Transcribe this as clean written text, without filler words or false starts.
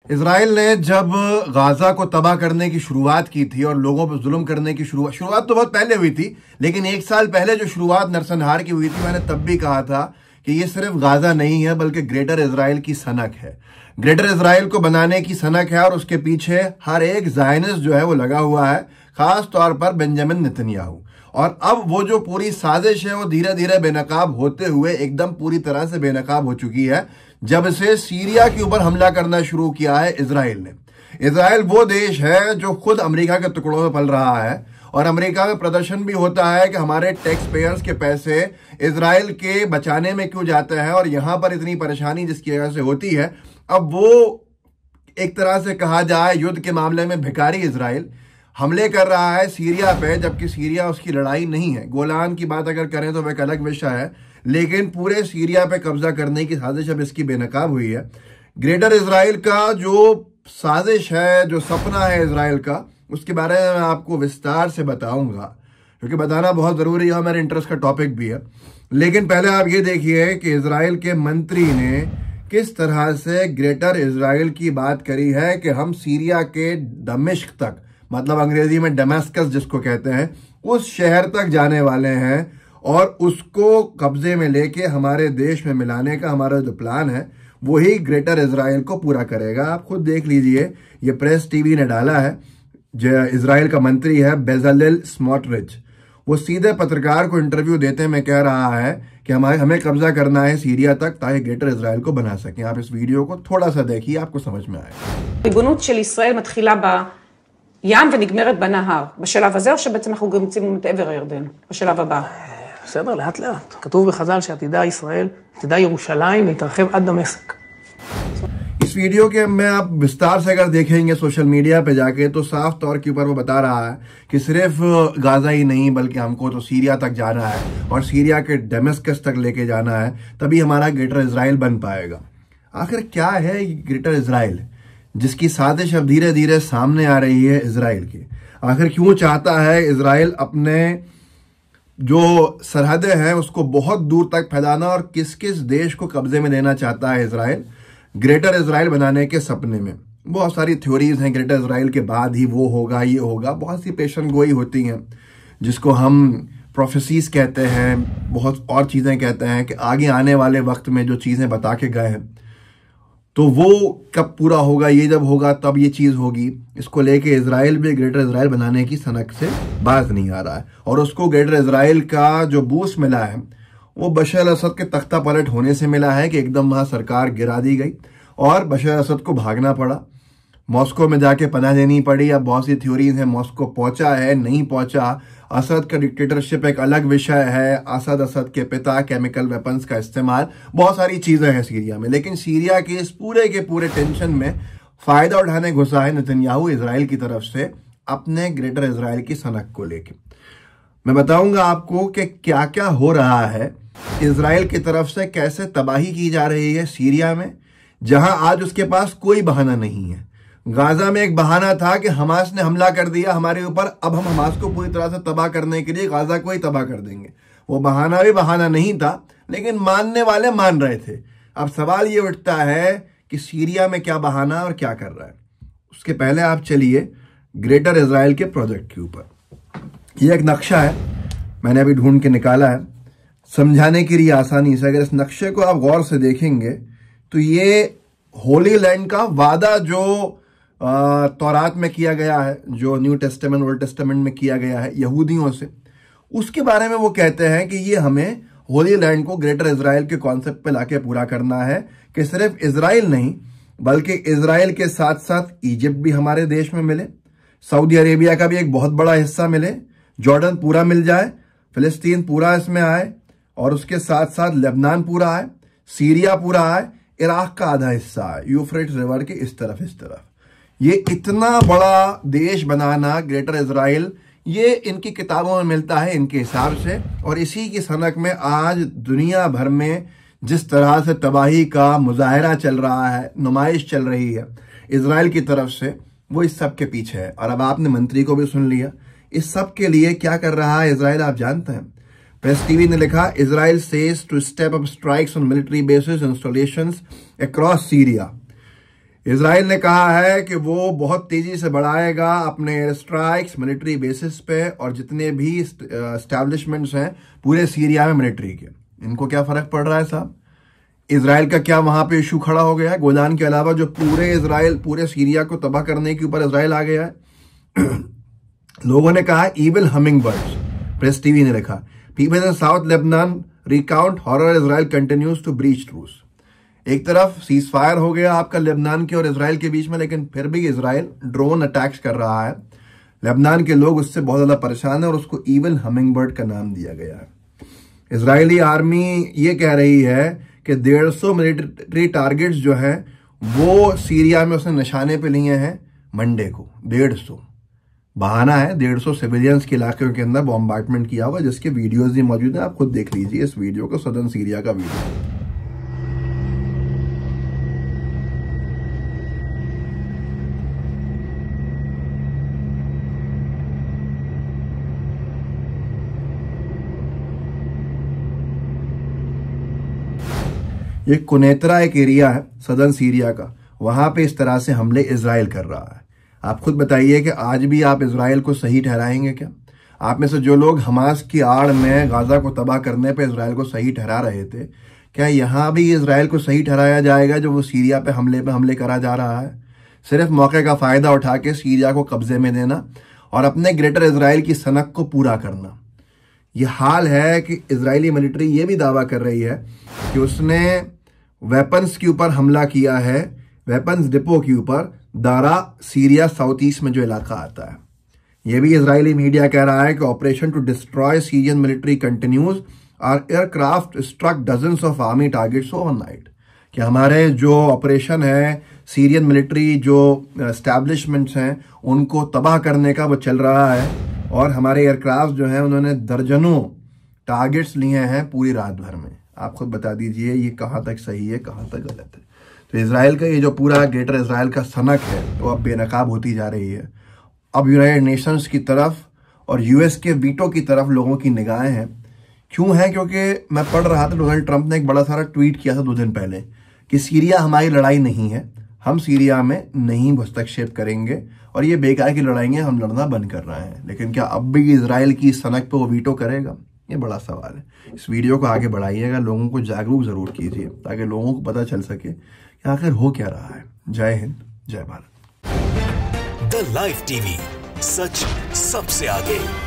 Israel ने जब Gaza को तबाह करने की शुरुआत की थी और लोगों पर जुल्म करने की शुरुआत तो बहुत पहले हुई थी, लेकिन एक साल पहले जो शुरुआत नरसंहार की हुई थी, मैंने तब भी कहा था कि ये सिर्फ गाजा नहीं है बल्कि ग्रेटर इजराइल की सनक है। ग्रेटर इजराइल को बनाने की सनक है और उसके पीछे हर एक ज़ायनिस्ट जो है वो लगा हुआ है, खास तौर पर बेंजामिन नेतन्याहू। और अब वो जो पूरी साजिश है वो धीरे धीरे बेनकाब होते हुए एकदम पूरी तरह से बेनकाब हो चुकी है जब से सीरिया के ऊपर हमला करना शुरू किया है इजराइल ने। इजराइल वो देश है जो खुद अमेरिका के टुकड़ों में पल रहा है और अमेरिका में प्रदर्शन भी होता है कि हमारे टैक्स पेयर्स के पैसे इजराइल के बचाने में क्यों जाते हैं और यहां पर इतनी परेशानी जिसकी वजह से होती है। अब वो एक तरह से कहा जाए युद्ध के मामले में भिखारी इजराइल हमले कर रहा है सीरिया पे, जबकि सीरिया उसकी लड़ाई नहीं है। गोलान की बात अगर करें तो वह एक अलग विषय है, लेकिन पूरे सीरिया पे कब्जा करने की साजिश अब इसकी बेनकाब हुई है। ग्रेटर इजराइल का जो साजिश है, जो सपना है इजराइल का, उसके बारे में मैं आपको विस्तार से बताऊंगा, क्योंकि बताना बहुत जरूरी है और मेरे इंटरेस्ट का टॉपिक भी है। लेकिन पहले आप ये देखिए कि इजराइल के मंत्री ने किस तरह से ग्रेटर इजराइल की बात करी है कि हम सीरिया के दमिश्क तक, मतलब अंग्रेजी में डमास्कस जिसको कहते हैं, उस शहर तक जाने वाले हैं और उसको कब्जे में लेके हमारे देश में मिलाने का हमारा जो प्लान है वही ग्रेटर इजराइल को पूरा करेगा। आप खुद देख लीजिए, ये प्रेस टीवी ने डाला है। जो इजराइल का मंत्री है बेज़ालेल स्मोट्रिच, वो सीधे पत्रकार को इंटरव्यू देते में कह रहा है कि हमें कब्जा करना है सीरिया तक ताकि ग्रेटर इजराइल को बना सकें। आप इस वीडियो को थोड़ा सा देखिए, आपको समझ में आएगा। ריבונות של ישראל מתחילה בים ונגמרת בנהר, בשלב הזה, או שבעצם אנחנו גם יוצאים את עבר הירדן, בשלב הבא? בסדר, לאט לאט. כתוב בחז"ל שעתידה ישראל, עתידה ירושלים להתרחב עד דמשק. इस वीडियो के में आप विस्तार से अगर देखेंगे सोशल मीडिया पे जाके, तो साफ तौर के ऊपर वो बता रहा है कि सिर्फ गाजा ही नहीं बल्कि हमको तो सीरिया तक जाना है और सीरिया के डेमेस्कस तक लेके जाना है, तभी हमारा ग्रेटर इजराइल बन पाएगा। आखिर क्या है ग्रेटर इजराइल जिसकी साजिश अब धीरे धीरे सामने आ रही है इजराइल की? आखिर क्यों चाहता है इजराइल अपने जो सरहदें हैं उसको बहुत दूर तक फैलाना और किस किस देश को कब्जे में लेना चाहता है इजराइल ग्रेटर इजराइल बनाने के सपने में? बहुत सारी थ्योरीज हैं, ग्रेटर इजराइल के बाद ही वो होगा, ये होगा, बहुत सी पेशन गोई होती हैं जिसको हम प्रोफेसीज कहते हैं, बहुत और चीज़ें कहते हैं कि आगे आने वाले वक्त में जो चीज़ें बता के गए हैं तो वो कब पूरा होगा, ये जब होगा तब ये चीज़ होगी। इसको लेके इजराइल भी ग्रेटर इजराइल बनाने की सनक से बाज नहीं आ रहा है और उसको ग्रेटर इजराइल का जो बूस्ट मिला है वो बशर असद के तख्ता पलट होने से मिला है कि एकदम वहाँ सरकार गिरा दी गई और बशर असद को भागना पड़ा, मॉस्को में जाके पनाह देनी पड़ी। अब बहुत सी थ्योरीज हैं, मॉस्को पहुंचा है, नहीं पहुंचा, असद का डिक्टेटरशिप एक अलग विषय है, असद के पिता, केमिकल वेपन्स का इस्तेमाल, बहुत सारी चीजें हैं सीरिया में। लेकिन सीरिया के इस पूरे के पूरे टेंशन में फायदा उठाने घुसा है नेतन्याहू इजराइल की तरफ से अपने ग्रेटर इजराइल की सनक को लेके। मैं बताऊंगा आपको कि क्या क्या हो रहा है इजराइल की तरफ से, कैसे तबाही की जा रही है सीरिया में, जहां आज उसके पास कोई बहाना नहीं है। गाजा में एक बहाना था कि हमास ने हमला कर दिया हमारे ऊपर, अब हम हमास को पूरी तरह से तबाह करने के लिए गाजा को ही तबाह कर देंगे। वो बहाना भी बहाना नहीं था, लेकिन मानने वाले मान रहे थे। अब सवाल ये उठता है कि सीरिया में क्या बहाना और क्या कर रहा है। उसके पहले आप चलिए ग्रेटर इजराइल के प्रोजेक्ट के ऊपर। ये एक नक्शा है, मैंने अभी ढूंढ के निकाला है समझाने के लिए आसानी से। अगर इस नक्शे को आप गौर से देखेंगे तो ये होली लैंड का वादा जो तौरात में किया गया है, जो न्यू टेस्टामेंट ओल्ड टेस्टामेंट में किया गया है यहूदियों से, उसके बारे में वो कहते हैं कि ये हमें होली लैंड को ग्रेटर इजराइल के कॉन्सेप्ट पे लाके पूरा करना है कि सिर्फ इजराइल नहीं बल्कि इजराइल के साथ साथ इजिप्ट भी हमारे देश में मिले, सऊदी अरेबिया का भी एक बहुत बड़ा हिस्सा मिले, जॉर्डन पूरा मिल जाए, फिलिस्तीन पूरा इसमें आए और उसके साथ साथ लेबनान पूरा आए, सीरिया पूरा आए, इराक का आधा हिस्सा है, यूफ्रेट्स रिवर के इस तरफ। ये इतना बड़ा देश बनाना ग्रेटर इजराइल, ये इनकी किताबों में मिलता है इनके हिसाब से। और इसी की सनक में आज दुनिया भर में जिस तरह से तबाही का मुजाहरा चल रहा है, नुमाइश चल रही है इजराइल की तरफ से, वो इस सब के पीछे है। और अब आपने मंत्री को भी सुन लिया, इस सब के लिए क्या कर रहा है इजराइल आप जानते हैं। प्रेस टीवी ने लिखा, Israel says to step up strikes on military bases installations across Syria. Israel ने कहा है कि वो बहुत तेजी से बढ़ाएगा अपने एयर स्ट्राइक्स मिलिट्री बेसिस पे और जितने भी एस्टैब्लिशमेंट्स हैं पूरे सीरिया में मिलिट्री के। इनको क्या फर्क पड़ रहा है साहब? इजराइल का क्या वहां पे इशू खड़ा हो गया है? गोलान के अलावा जो पूरे सीरिया को तबाह करने के ऊपर इजराइल आ गया है। लोगों ने कहा evil hummingbirds, Press TV ने लिखा, people in South Lebanon recount horror Israel continues to breach truce. एक तरफ सीज फायर हो गया आपका लेबनान के और इजराइल के बीच में, लेकिन फिर भी इजराइल ड्रोन अटैक्स कर रहा है। लेबनान के लोग उससे बहुत ज्यादा परेशान है और उसको ईविल हमिंग बर्ड का नाम दिया गया है। इजरायली आर्मी ये कह रही है कि 150 मिलिट्री टारगेट्स जो है वो सीरिया में उसने निशाने पे लिए हैं मंडे को। 150 बहाना है, 150 सिविलियंस के इलाके के अंदर बॉम्बार्डमेंट किया होगा, जिसके वीडियोस भी मौजूद हैं। आप खुद देख लीजिए इस वीडियो को, सदर्न सीरिया का वीडियो। ये कुनेत्रा एक एरिया है सदर्न सीरिया का, वहां पे इस तरह से हमले इजराइल कर रहा है। आप खुद बताइए कि आज भी आप इजराइल को सही ठहराएंगे क्या? आप में से जो लोग हमास की आड़ में गाजा को तबाह करने पे इजराइल को सही ठहरा रहे थे, क्या यहां भी इजराइल को सही ठहराया जाएगा जो वो सीरिया पे हमले करा जा रहा है? सिर्फ मौके का फायदा उठा के सीरिया को कब्जे में देना और अपने ग्रेटर इजराइल की सनक को पूरा करना। यह हाल है कि इजरायली मिलिट्री ये भी दावा कर रही है कि उसने वेपन्स के ऊपर हमला किया है, वेपन्स डिपो के ऊपर, दारा सीरिया साउथ ईस्ट में जो इलाका आता है। यह भी इजरायली मीडिया कह रहा है कि operation to destroy Syrian military continues और aircraft struck dozens of army targets overnight. कि हमारे जो ऑपरेशन है सीरियन मिलिट्री जो एस्टैब्लिशमेंट्स हैं उनको तबाह करने का वो चल रहा है और हमारे एयरक्राफ्ट जो हैं उन्होंने दर्जनों टारगेट्स लिए हैं पूरी रात भर में। आप खुद बता दीजिए ये कहाँ तक सही है, कहाँ तक गलत है। तो इजराइल का ये जो पूरा ग्रेटर इजराइल का सनक है वो अब बेनकाब होती जा रही है। अब यूनाइटेड नेशंस की तरफ और यूएस के वीटो की तरफ लोगों की निगाहें हैं। क्यों है? क्योंकि मैं पढ़ रहा था डोनाल्ड ट्रंप ने एक बड़ा सारा ट्वीट किया था 2 दिन पहले कि सीरिया हमारी लड़ाई नहीं है, हम सीरिया में नहीं हस्तक्षेप करेंगे और ये बेकार की लड़ाई है, हम लड़ना बंद कर रहे हैं। लेकिन क्या अब भी इजराइल की सनक पे वो वीटो करेगा? ये बड़ा सवाल है। इस वीडियो को आगे बढ़ाइएगा, लोगों को जागरूक जरूर कीजिए ताकि लोगों को पता चल सके कि आखिर हो क्या रहा है। जय हिंद, जय भारत। द लाइव टीवी, सच सबसे आगे।